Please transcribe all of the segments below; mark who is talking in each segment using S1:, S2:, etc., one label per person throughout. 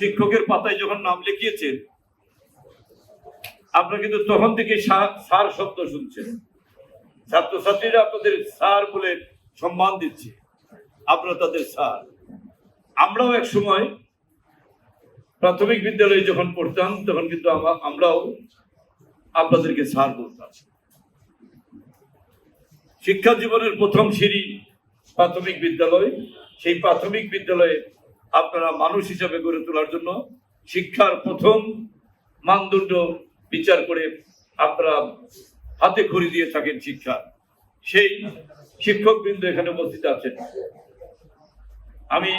S1: শিক্ষকের পাতায় যখন নাম লিখিয়েছেন, আপনারা কিন্তু তখন থেকে স্যার শব্দ শুনছেন। ছাত্রছাত্রীরা আপনাদের স্যার বলে সম্মান দিচ্ছে, আপনারা তাদের স্যার। আমরাও এক সময় প্রাথমিক বিদ্যালয়ে যখন পড়তাম তখন কিন্তু আমরাও আপনাদেরকে স্যার বলতাম। শিক্ষা জীবনের প্রথম সিঁড়ি প্রাথমিক বিদ্যালয়। সেই প্রাথমিক বিদ্যালয়ে আপনারা মানুষ হিসাবে গড়ে তোলার জন্য শিক্ষার প্রথম মানদণ্ড বিচার করে আপনারা হাতে খড়ি দিয়ে থাকেন শিক্ষা। সেই শিক্ষকবৃন্দ এখানে উপস্থিত আছেন। আমি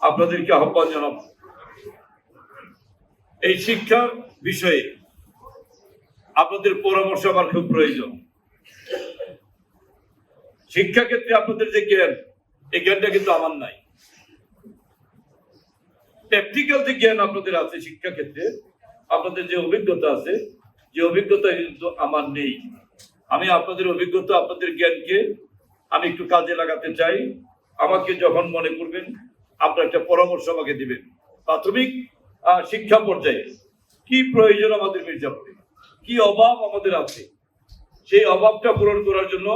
S1: আপনাদেরকে আহ্বান জানাব, এই শিক্ষার বিষয়ে আপনাদের পরামর্শ আমার খুব প্রয়োজন। শিক্ষা ক্ষেত্রে আপনাদের যে জ্ঞান, এই জ্ঞানটা কিন্তু আমার নাই। প্র্যাকটিক্যাল যে জ্ঞান আপনাদের আছে শিক্ষা ক্ষেত্রে, আপনাদের যে অভিজ্ঞতা আছে, যে অভিজ্ঞতা কিন্তু আমার নেই। আমি আপনাদের অভিজ্ঞতা, আপনাদের জ্ঞানকে আমি একটু কাজে লাগাতে চাই। আমাকে যখন মনে করবেন আপনার একটা পরামর্শ আমাকে দিবেন। প্রাথমিক শিক্ষা পর্যায়ে কি প্রয়োজন আমাদের মির্জাপুরে, কি অভাব আমাদের আছে, সেই অভাবটা পূরণ করার জন্য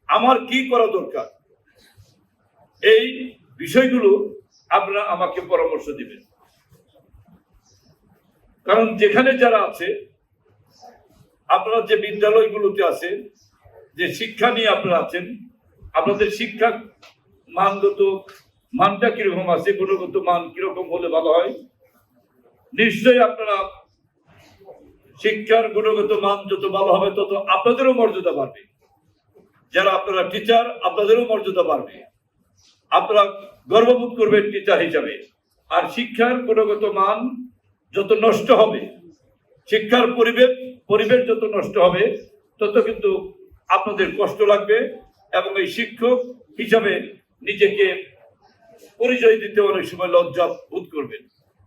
S1: আমার কি করা দরকার, এই বিষয়গুলো আপনারা আমাকে পরামর্শ দিবেন। কারণ যেখানে যারা আছে, আপনারা যে বিদ্যালয়গুলোতে আছেন, যে শিক্ষা নিয়ে আপনারা আছেন, আপনাদের শিক্ষা মানটা কিরকম আছে, গুণগত মান কিরকম হলে ভালো হয়। নিশ্চয়ই আপনারা শিক্ষার গুণগত মান যত ভালো হবে তত আপনাদেরও মর্যাদা বাড়বে। যারা আপনারা টিচার, আপনাদেরও মর্যাদা বাড়বে, আপনারা গর্ববোধ করবেন টিচার হিসাবে। আর শিক্ষার গুণগত মান যত নষ্ট হবে, শিক্ষার পরিবেশ যত নষ্ট হবে, তত কিন্তু আপনাদের কষ্ট লাগবে এবং এই শিক্ষক হিসাবে নিজেকে পরিচয় দিতে অনেক সময় লজ্জা বোধ করবেন।